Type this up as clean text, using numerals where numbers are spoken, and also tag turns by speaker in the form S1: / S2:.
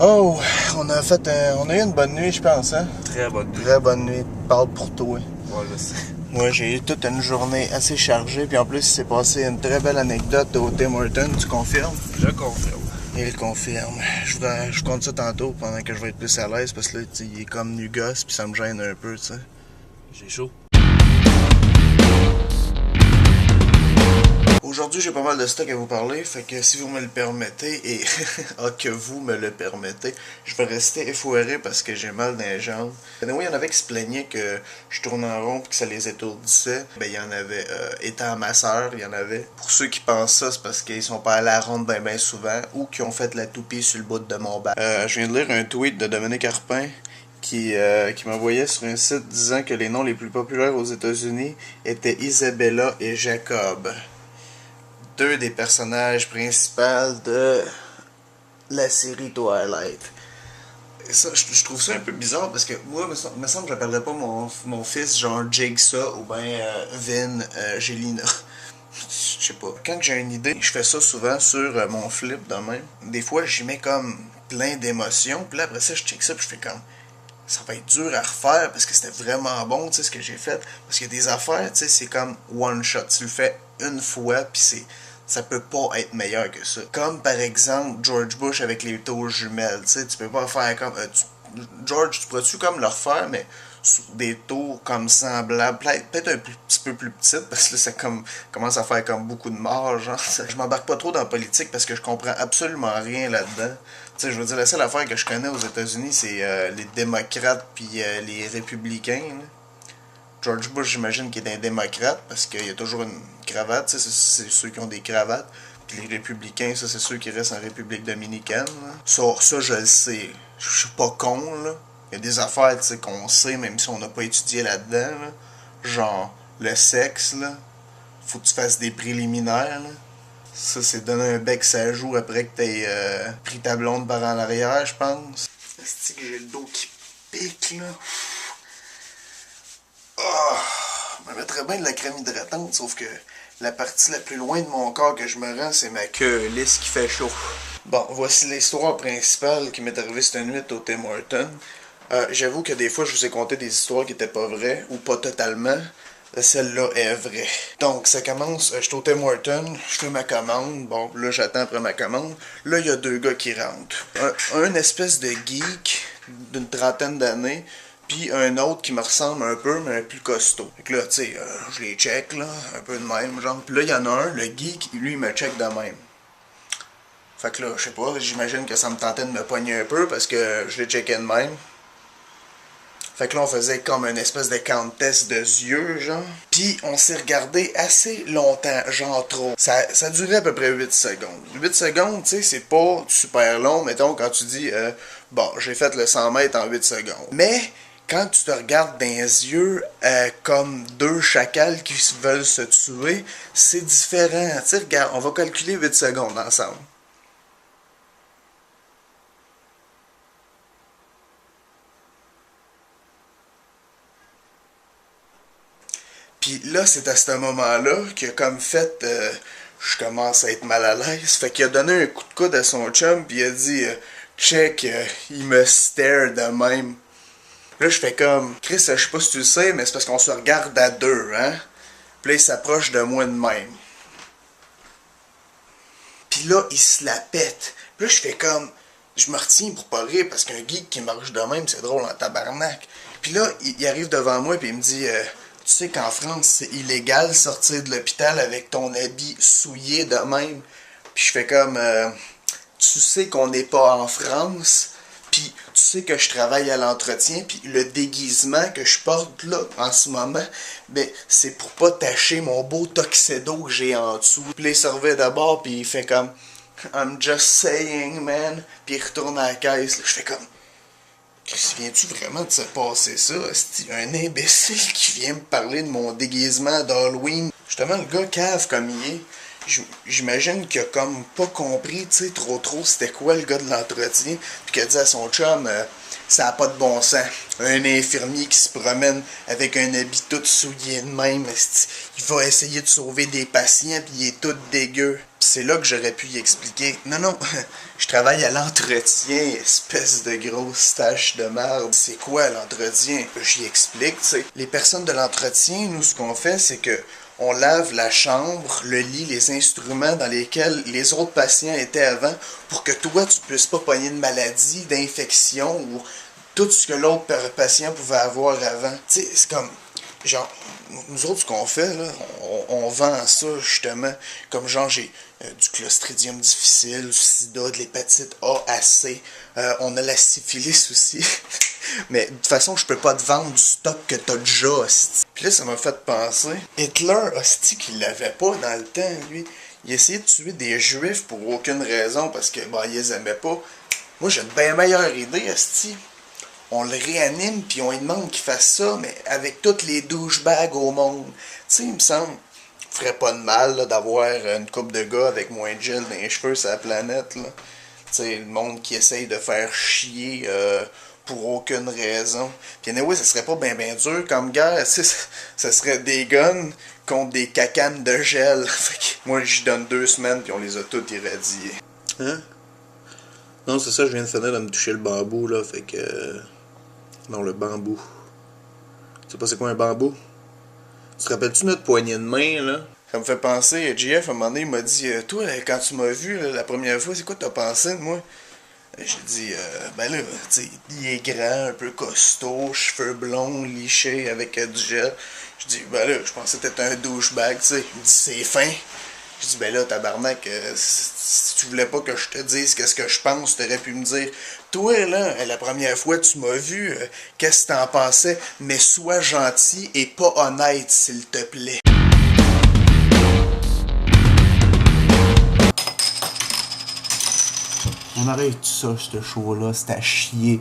S1: Oh, on a eu une bonne nuit, je pense, hein?
S2: Très bonne nuit.
S1: Très bonne nuit. Parle pour toi.
S2: Ouais, je sais.
S1: Moi, j'ai eu toute une journée assez chargée, puis en plus, il s'est passé une très belle anecdote au Tim Hortons, tu confirmes?
S2: Je confirme.
S1: Il confirme. Je compte ça tantôt pendant que je vais être plus à l'aise, parce que là, il est comme nu gosse, puis ça me gêne un peu, tu sais.
S2: J'ai chaud.
S1: Aujourd'hui, j'ai pas mal de stock à vous parler, fait que si vous me le permettez, et que vous me le permettez, je vais rester effoiré parce que j'ai mal dans les jambes. Oui, il y en avait qui se plaignaient que je tourne en rond et que ça les étourdissait. Ben, il y en avait, étant ma soeur, il y en avait. Pour ceux qui pensent ça, c'est parce qu'ils sont pas allés à la ronde ben souvent ou qui ont fait la toupie sur le bout de mon bac. Je viens de lire un tweet de Dominique Arpin qui m'envoyait sur un site disant que les noms les plus populaires aux États-Unis étaient Isabella et Jacob. Deux des personnages principaux de la série Twilight. Et ça, je trouve ça un peu bizarre parce que moi, me semble que j'appellerais pas mon fils genre Jigsaw ou bien Vin Gelina. Je sais pas. Quand j'ai une idée, je fais ça souvent sur mon flip de même. Des fois, j'y mets comme plein d'émotions. Puis là, après ça, je check ça puis je fais comme... Ça va être dur à refaire parce que c'était vraiment bon, tu sais, ce que j'ai fait. Parce qu'il y a des affaires, tu sais, c'est comme one shot. Tu le fais une fois, puis ça peut pas être meilleur que ça. Comme par exemple George Bush avec les tours jumelles, tu sais, tu peux pas faire comme... George, tu pourrais-tu comme le refaire, mais sur des tours comme semblables, peut-être un petit peu plus petites, parce que là, ça commence à faire comme beaucoup de morts, genre. Je m'embarque pas trop dans la politique parce que je comprends absolument rien là-dedans. Tu sais, je veux dire, la seule affaire que je connais aux États-Unis, c'est les démocrates puis les républicains, là. George Bush, j'imagine qu'il est un démocrate parce qu'il y a toujours une cravate, tu sais, c'est ceux qui ont des cravates. Puis les républicains, ça, c'est ceux qui restent en République dominicaine. Là. Ça, je le sais. Je suis pas con, là. Il y a des affaires, tu sais, qu'on sait, même si on n'a pas étudié là-dedans, là. Genre, le sexe, là. Faut que tu fasses des préliminaires, là. Ça, c'est donner un bec 16 jours après que t'aies pris ta blonde par en arrière, je pense. C'est que j'ai le dos qui pique, là. Oh, je me mettrais bien de la crème hydratante, sauf que la partie la plus loin de mon corps que je me rends, c'est ma queue lisse qui fait chaud. Bon, voici l'histoire principale qui m'est arrivée cette nuit au Tim Hortons. J'avoue que des fois, je vous ai conté des histoires qui étaient pas vraies, ou pas totalement. Celle-là est vraie. Donc, ça commence, je suis au Tim Hortons, je fais ma commande. Bon, là, j'attends après ma commande. Là, il y a deux gars qui rentrent. Un espèce de geek d'une trentaine d'années, puis un autre qui me ressemble un peu, mais plus costaud. Fait que là, tu sais, je les check, là, un peu de même, genre. Puis là, il y en a un, le geek, lui, il me check de même. Fait que là, je sais pas, j'imagine que ça me tentait de me pogner un peu parce que je les checkais de même. Fait que là, on faisait comme une espèce de count-test de yeux, genre. Puis on s'est regardé assez longtemps, genre trop. Ça durait à peu près 8 secondes. 8 secondes, tu sais, c'est pas super long, mettons, quand tu dis, bon, j'ai fait le 100 mètres en 8 secondes. Mais, quand tu te regardes dans les yeux comme deux chacals qui veulent se tuer, c'est différent. Tu sais, regarde, on va calculer 8 secondes ensemble. Puis là, c'est à ce moment-là qu'il a comme fait... je commence à être mal à l'aise. Fait qu'il a donné un coup de coude à son chum, puis il a dit check, il me stare de même. Là, je fais comme Chris, je sais pas si tu le sais, mais c'est parce qu'on se regarde à deux, hein. Puis là, il s'approche de moi de même. Puis là, il se la pète. Puis là, je fais comme... Je me retiens pour pas rire, parce qu'un geek qui marche de même, c'est drôle en tabarnak. Puis là, il arrive devant moi, puis il me dit... tu sais qu'en France, c'est illégal sortir de l'hôpital avec ton habit souillé de même. Puis je fais comme... tu sais qu'on n'est pas en France, puis tu sais que je travaille à l'entretien, puis le déguisement que je porte là, en ce moment, ben, c'est pour pas tacher mon beau tuxedo que j'ai en dessous. Puis il se revient d'abord, puis il fait comme... I'm just saying, man. Puis il retourne à la caisse. Là, je fais comme... Viens-tu vraiment de se passer ça? C'est un imbécile qui vient me parler de mon déguisement d'Halloween. Justement, le gars cave comme il est. J'imagine qu'il a comme pas compris, tu sais, trop c'était quoi le gars de l'entretien, puis qu'il a dit à son chum, ça a pas de bon sens. Un infirmier qui se promène avec un habit tout souillé de même, il va essayer de sauver des patients, puis il est tout dégueu. Pis c'est là que j'aurais pu y expliquer. Non, je travaille à l'entretien, espèce de grosse tache de merde. C'est quoi l'entretien? J'y explique, tu sais. Les personnes de l'entretien, nous, ce qu'on fait, c'est que on lave la chambre, le lit, les instruments dans lesquels les autres patients étaient avant pour que toi, tu puisses pas pogner de maladie, d'infection ou tout ce que l'autre patient pouvait avoir avant. Tu sais, c'est comme... Genre, nous autres, ce qu'on fait, là, on vend ça, justement, comme genre, j'ai du clostridium difficile, du sida, de l'hépatite A, à C, on a la syphilis aussi. Mais de toute façon, je peux pas te vendre du stock que t'as déjà, hostie. Puis là, ça m'a fait penser, Hitler, hostie, qu'il l'avait pas dans le temps, lui. Il essayait de tuer des juifs pour aucune raison, parce que, bah, il les aimait pas. Moi, j'ai une bien meilleure idée, hostie. On le réanime, puis on lui demande qu'il fasse ça, mais avec toutes les douchebags au monde. Tu sais, il me semble, ferait pas de mal là, d'avoir une couple de gars avec moins de gel dans les cheveux sur la planète. Là. Tu sais, le monde qui essaye de faire chier pour aucune raison. Puis anyway, ça serait pas ben dur comme guerre, tu sais, ça serait des guns contre des cacanes de gel. Fait que moi, j'y donne 2 semaines, puis on les a toutes irradiés. Hein? Non, c'est ça, je viens de finir de me toucher le bambou, là, fait que... Non, le bambou. Tu sais pas c'est quoi un bambou? Tu te rappelles-tu notre poignée de main, là? Ça me fait penser, JF, à un moment donné, il m'a dit, toi, quand tu m'as vu là, la première fois, c'est quoi t'as pensé de moi? J'ai dit, ben là, tu sais, il est grand, un peu costaud, cheveux blonds, lichés, avec du gel. J'ai dit, ben là, je pensais que t'étais un douchebag, tu sais. Il me dit, c'est fin. J'ai dit, ben là, tabarnak, si tu voulais pas que je te dise qu'est-ce que je pense, t'aurais pu me dire, toi, là, la première fois que tu m'as vu, qu'est-ce que t'en pensais? Mais sois gentil et pas honnête, s'il te plaît. On arrête ça, ce show-là, c'est à chier.